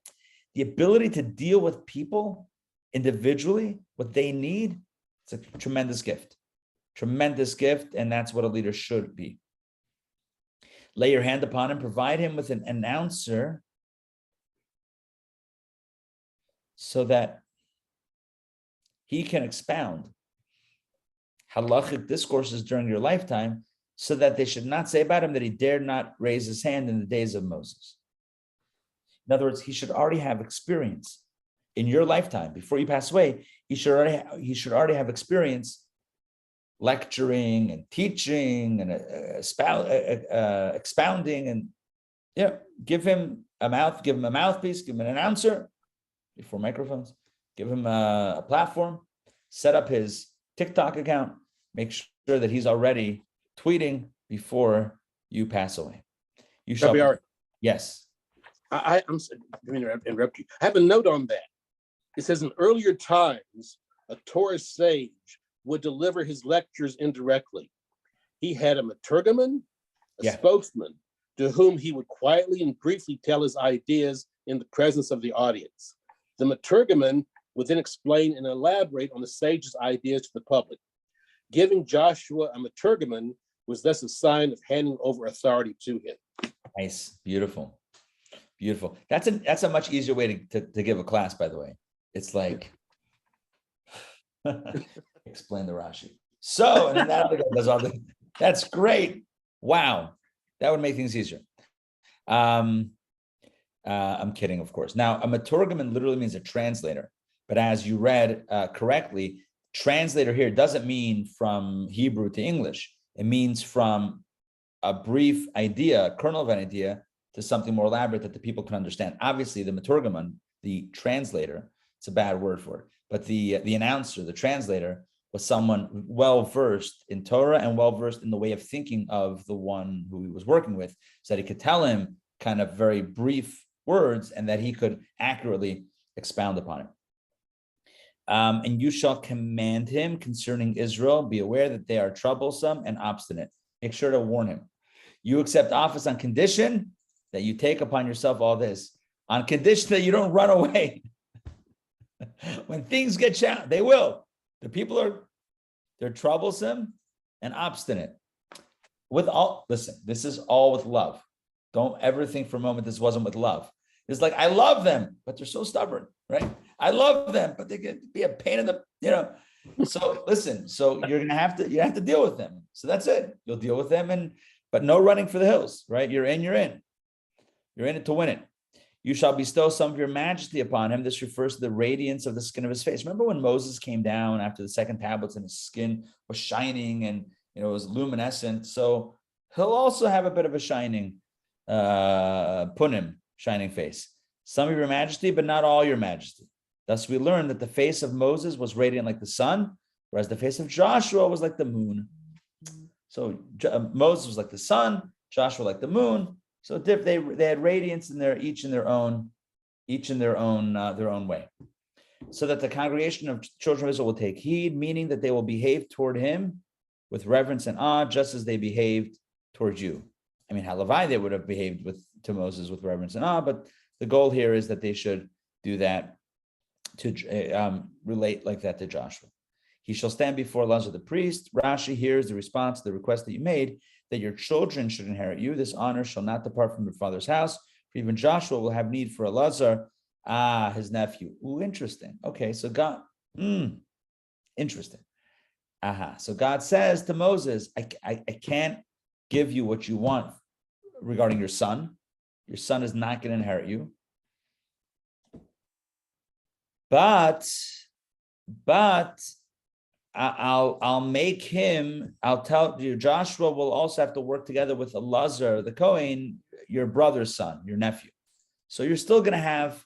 the ability to deal with people individually, what they need, it's a tremendous gift. And that's what a leader should be. Lay your hand upon him, provide him with an announcer so that he can expound halachic discourses during your lifetime, so that they should not say about him that he dared not raise his hand in the days of Moses. In other words, he should already have experience in your lifetime. Before you pass away, he should already have experience lecturing and teaching and expounding, and give him a mouthpiece, give him an announcer before microphones, give him a platform, set up his TikTok account, make sure that he's already tweeting before you pass away. You shall. Rabbi, Yes. I'm going to interrupt you. I have a note on that. It says in earlier times, a Torah sage would deliver his lectures indirectly. He had a meturgaman, a spokesman, to whom he would quietly and briefly tell his ideas in the presence of the audience. The meturgaman would then explain and elaborate on the sage's ideas to the public. Giving Joshua a meturgaman was thus a sign of handing over authority to him. Nice, beautiful. That's a much easier way to give a class, by the way. It's like, explain the Rashi. So, and then that other guy does all the, that's great. Wow, that would make things easier. I'm kidding, of course. Now, a meturgaman literally means a translator. But as you read correctly, translator here doesn't mean from Hebrew to English. It means from a brief idea, a kernel of an idea, to something more elaborate that the people can understand. Obviously, the meturgaman, the translator, it's a bad word for it, but the announcer, the translator, was someone well-versed in Torah and well-versed in the way of thinking of the one who he was working with, so that he could tell him kind of very brief words and that he could accurately expound upon it. And you shall command him concerning Israel. Be aware that they are troublesome and obstinate. Make sure to warn him. You accept office on condition that you take upon yourself all this, on condition that you don't run away. When things get challenged, they will. The people they're troublesome and obstinate. Listen, this is all with love. Don't ever think for a moment this wasn't with love. It's like, I love them, but they're so stubborn, right? I love them, but they can be a pain in the, So listen, so you have to deal with them. So that's it. You'll deal with them, but no running for the hills, right? You're in. You're in it to win it. You shall bestow some of your majesty upon him. This refers to the radiance of the skin of his face. Remember when Moses came down after the second tablets and his skin was shining and it was luminescent. So he'll also have a bit of a shining punim, shining face. Some of your majesty, but not all your majesty. Thus we learn that the face of Moses was radiant like the sun, whereas the face of Joshua was like the moon. So Moses was like the sun, Joshua like the moon. So they had radiance in their each in their own way. So that the congregation of children of Israel will take heed, meaning that they will behave toward him with reverence and awe, just as they behaved towards you. I mean, Halavai, they would have behaved to Moses with reverence and awe, but the goal here is that they should do that to relate like that to Joshua. He shall stand before Elazar the priest. Rashi hears the response to the request that you made, that your children should inherit you. This honor shall not depart from your father's house, for even Joshua will have need for Elazar, his nephew. Ooh, interesting. Okay, so God, interesting. So God says to Moses, I can't give you what you want regarding your son. Your son is not going to inherit you. But I'll make him, I'll tell you, Joshua will also have to work together with Elazar, the Kohen, your brother's son, your nephew. So you're still going to have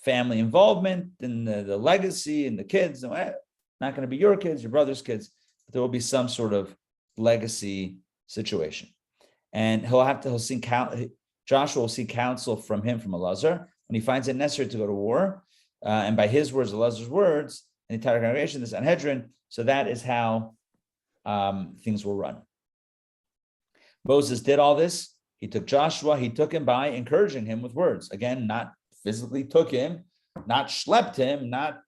family involvement in the legacy and the kids. Not going to be your kids, your brother's kids, but there will be some sort of legacy situation. And Joshua will seek counsel from Elazar when he finds it necessary to go to war. And by his words, Elazar's words, the entire congregation, the Sanhedrin. So that is how things will run. Moses did all this. He took Joshua. He took him by encouraging him with words. Again, not physically took him, not schlepped him, not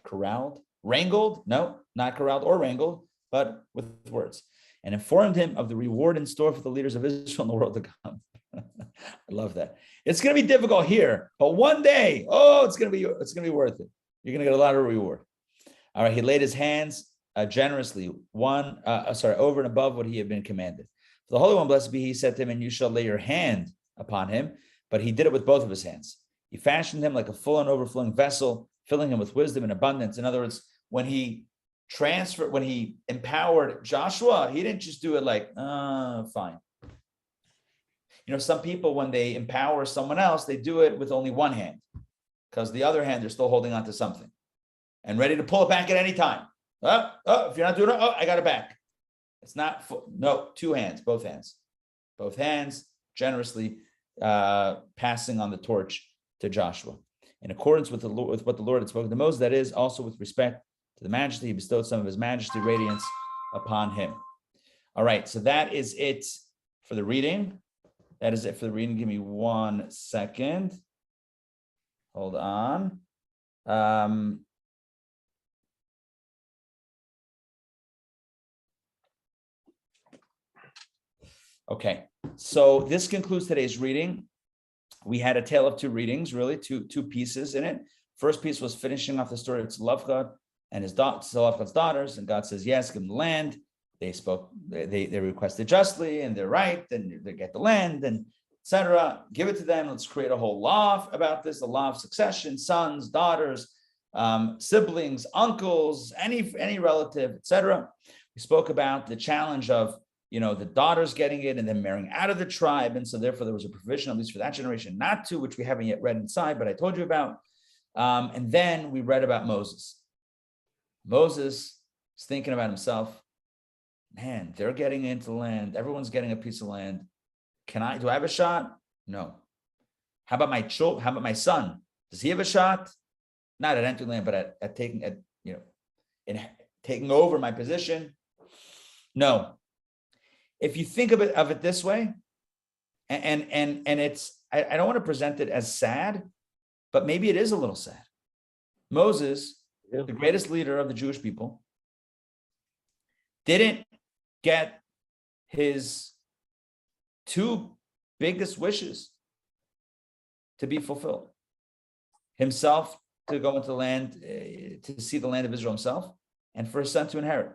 corralled, wrangled. No, not corralled or wrangled, but with words. And informed him of the reward in store for the leaders of Israel in the world to come. I love that. It's going to be difficult here, but one day, it's going to be worth it. You're going to get a lot of reward. All right. He laid his hands generously, over and above what he had been commanded. For the Holy One, blessed be he, said to him, and you shall lay your hand upon him. But he did it with both of his hands. He fashioned him like a full and overflowing vessel, filling him with wisdom and abundance. In other words, when he empowered Joshua, he didn't just do it like, fine. Some people, when they empower someone else, they do it with only one hand, because the other hand, they're still holding on to something and ready to pull it back at any time. If you're not doing it, I got it back. It's not, two hands, both hands, generously passing on the torch to Joshua. In accordance with what the Lord had spoken to Moses, that is, also with respect to the majesty, he bestowed some of his majesty radiance upon him. All right, so that is it for the reading. Give me 1 second. Hold on. Okay, so this concludes today's reading. We had a tale of two readings, really, two pieces in it. First piece was finishing off the story of Zelepha and his Zelepha's daughters, and God says, yes, give them the land. They requested justly, and they're right, and they get the land, and etc. Give it to them. Let's create a whole law about this, the law of succession, sons, daughters, siblings, uncles, any relative, etc. We spoke about the challenge of the daughters getting it and then marrying out of the tribe, and so therefore there was a provision, at least for that generation, not to, which we haven't yet read inside, but I told you about. And then we read about Moses. Moses is thinking about himself. Man, they're getting into land. Everyone's getting a piece of land. Do I have a shot? No. How about my son? Does he have a shot? Not at entering land, but at taking over my position? No. If you think of it this way, and it's, I don't want to present it as sad, but maybe it is a little sad. Moses, the greatest leader of the Jewish people, didn't get his two biggest wishes to be fulfilled. Himself to go into the land, to see the land of Israel himself, and for his son to inherit.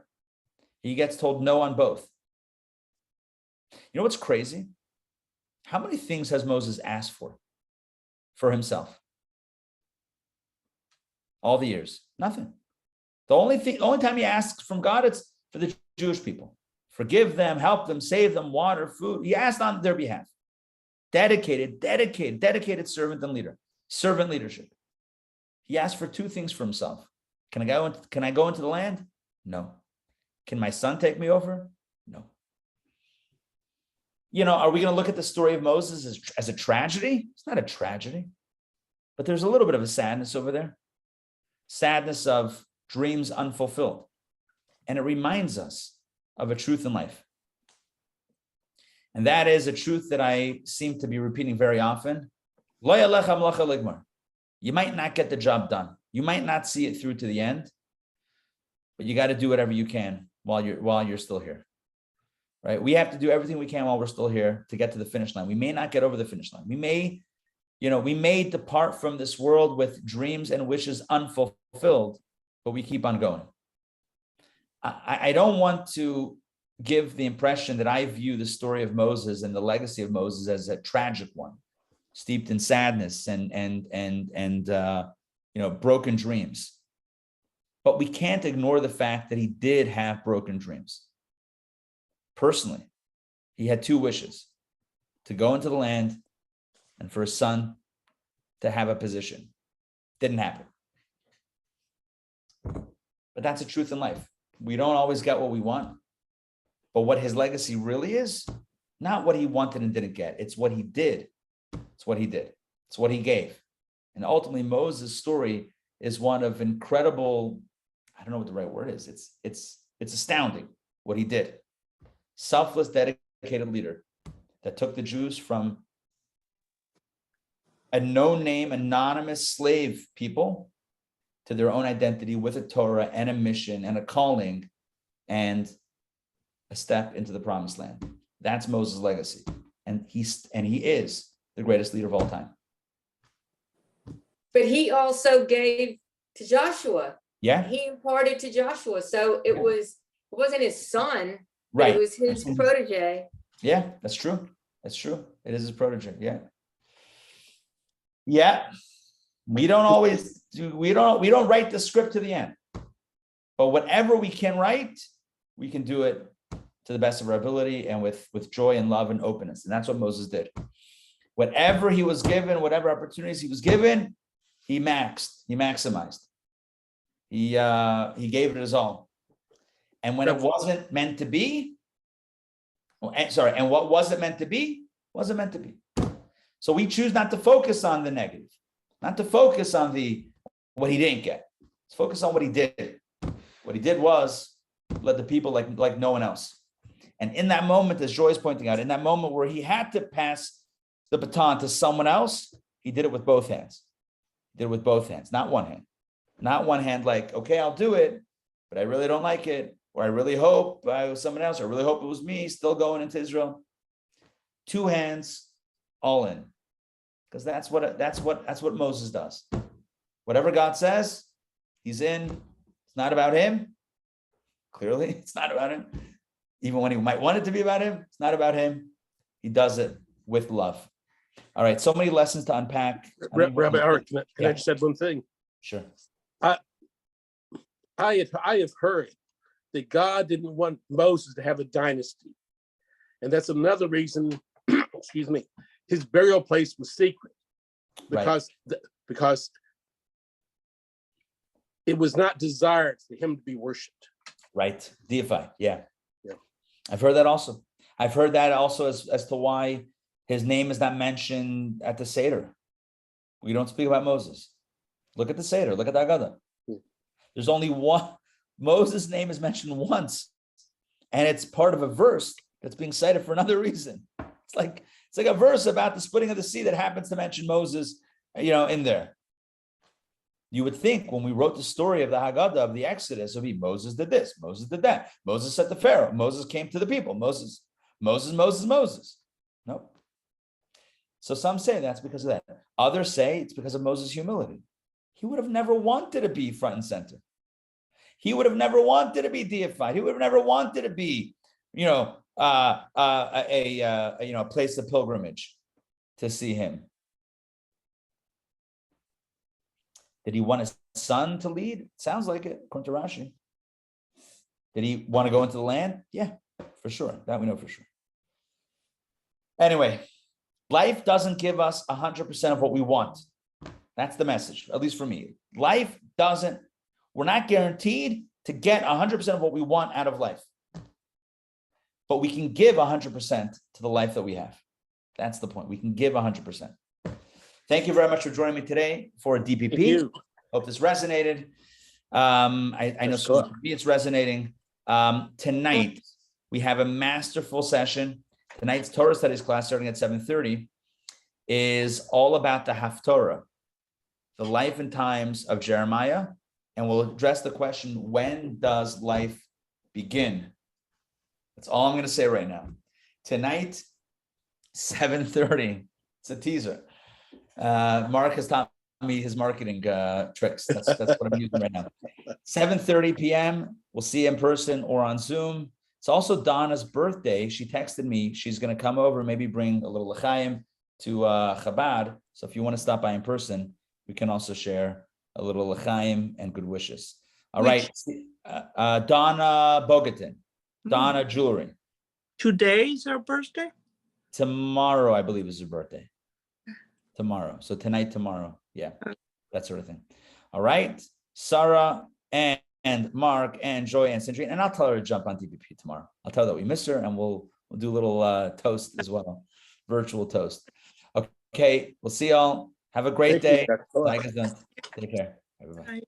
He gets told no on both. You know what's crazy? How many things has Moses asked for himself? All the years, nothing. The only time he asks from God, it's for the Jewish people. Forgive them, help them, save them, water, food. He asked on their behalf. Dedicated servant and leader. Servant leadership. He asked for two things for himself. Can I go into the land? No. Can my son take me over? No. Are we going to look at the story of Moses as a tragedy? It's not a tragedy, but there's a little bit of a sadness over there. Sadness of dreams unfulfilled. And it reminds us of a truth in life. And that is a truth that I seem to be repeating very often. Lo yalecha melacha ligmar. You might not get the job done. You might not see it through to the end, but you got to do whatever you can while you're still here. Right? We have to do everything we can while we're still here to get to the finish line. We may not get over the finish line. We may depart from this world with dreams and wishes unfulfilled, but we keep on going. I don't want to give the impression that I view the story of Moses and the legacy of Moses as a tragic one, steeped in sadness and broken dreams. But we can't ignore the fact that he did have broken dreams. Personally, he had two wishes: to go into the land and for his son to have a position. Didn't happen. But that's a truth in life. We don't always get what we want. But what his legacy really is, not what he wanted and didn't get. It's what he did. It's what he did. It's what he gave. And ultimately, Moses' story is one of incredible, I don't know what the right word is. It's astounding what he did. Selfless, dedicated leader that took the Jews from a no-name, anonymous slave people to their own identity with a Torah and a mission and a calling and a step into the promised land. That's Moses' legacy. And he is the greatest leader of all time. But he also gave to Joshua. Yeah. He imparted to Joshua. So it wasn't his son, right. It was his protege. Yeah, that's true. That's true. It is his protege. Yeah. Yeah. We don't write the script to the end. But whatever we can write, we can do it to the best of our ability and with joy and love and openness. And that's what Moses did. Whatever he was given, whatever opportunities he was given, he maximized. He gave it his all. And when it wasn't meant to be, and what wasn't meant to be, wasn't meant to be. So we choose not to focus on the negative, not to focus on what he didn't get. Let's focus on what he did. What he did was led the people like no one else. And in that moment, as Joy is pointing out, in that moment where he had to pass the baton to someone else, he did it with both hands. He did it with both hands, not one hand. Not one hand like, okay, I'll do it, but I really don't like it. Or I really hope I was someone else. Or I really hope it was me still going into Israel. Two hands, all in. Because that's what Moses does. Whatever God says, he's in. It's not about him. Clearly, it's not about him. Even when he might want it to be about him, it's not about him. He does it with love. All right, so many lessons to unpack. Rabbi Arik, can I just add one thing? Sure. I have heard that God didn't want Moses to have a dynasty. And that's another reason, excuse me, his burial place was secret. Because it was not desired for him to be worshipped. Right. Deified. Yeah. I've heard that also. I've heard that also as to why his name is not mentioned at the Seder. We don't speak about Moses. Look at the Seder. Look at the Haggadah. There's only one. Moses' name is mentioned once, and it's part of a verse that's being cited for another reason. It's like a verse about the splitting of the sea that happens to mention Moses, in there. You would think when we wrote the story of the Haggadah of the Exodus, it would be Moses did this, Moses did that, Moses said to Pharaoh, Moses came to the people, Moses. Nope. So some say that's because of that. Others say it's because of Moses' humility. He would have never wanted to be front and center. He would have never wanted to be deified. He would have never wanted to be, a place of pilgrimage to see him. Did he want his son to lead? Sounds like it, according to Rashi. Did he want to go into the land? Yeah, for sure. That we know for sure. Anyway, life doesn't give us 100% of what we want. That's the message, at least for me. Life doesn't. We're not guaranteed to get 100% of what we want out of life, but we can give 100% to the life that we have. That's the point. We can give 100%. Thank you very much for joining me today for DPP. Thank you. Hope this resonated. I know Yes, for me it's resonating. Tonight, we have a masterful session. Tonight's Torah studies class, starting at 7:30, is all about the Haftorah, the life and times of Jeremiah, and we'll address the question, when does life begin? That's all I'm going to say right now. Tonight, 7:30, it's a teaser. Mark has taught me his marketing tricks. That's what I'm using right now. 7:30 p.m. We'll see you in person or on Zoom. It's also Donna's birthday. She texted me. She's going to come over, maybe bring a little l'chaim to Chabad. So if you want to stop by in person, we can also share a little l'chaim and good wishes. All right. Donna Bogatin, Donna Jewelry. Today is her birthday? Tomorrow, I believe, is her birthday. Tomorrow. So tonight, tomorrow. Yeah, that sort of thing. All right. Sarah and Mark and Joy and Sandrine. And I'll tell her to jump on DPP tomorrow. I'll tell her that we miss her, and we'll do a little toast as well. Virtual toast. Okay. We'll see y'all. Have a great day. Thank you. Take care. Bye-bye.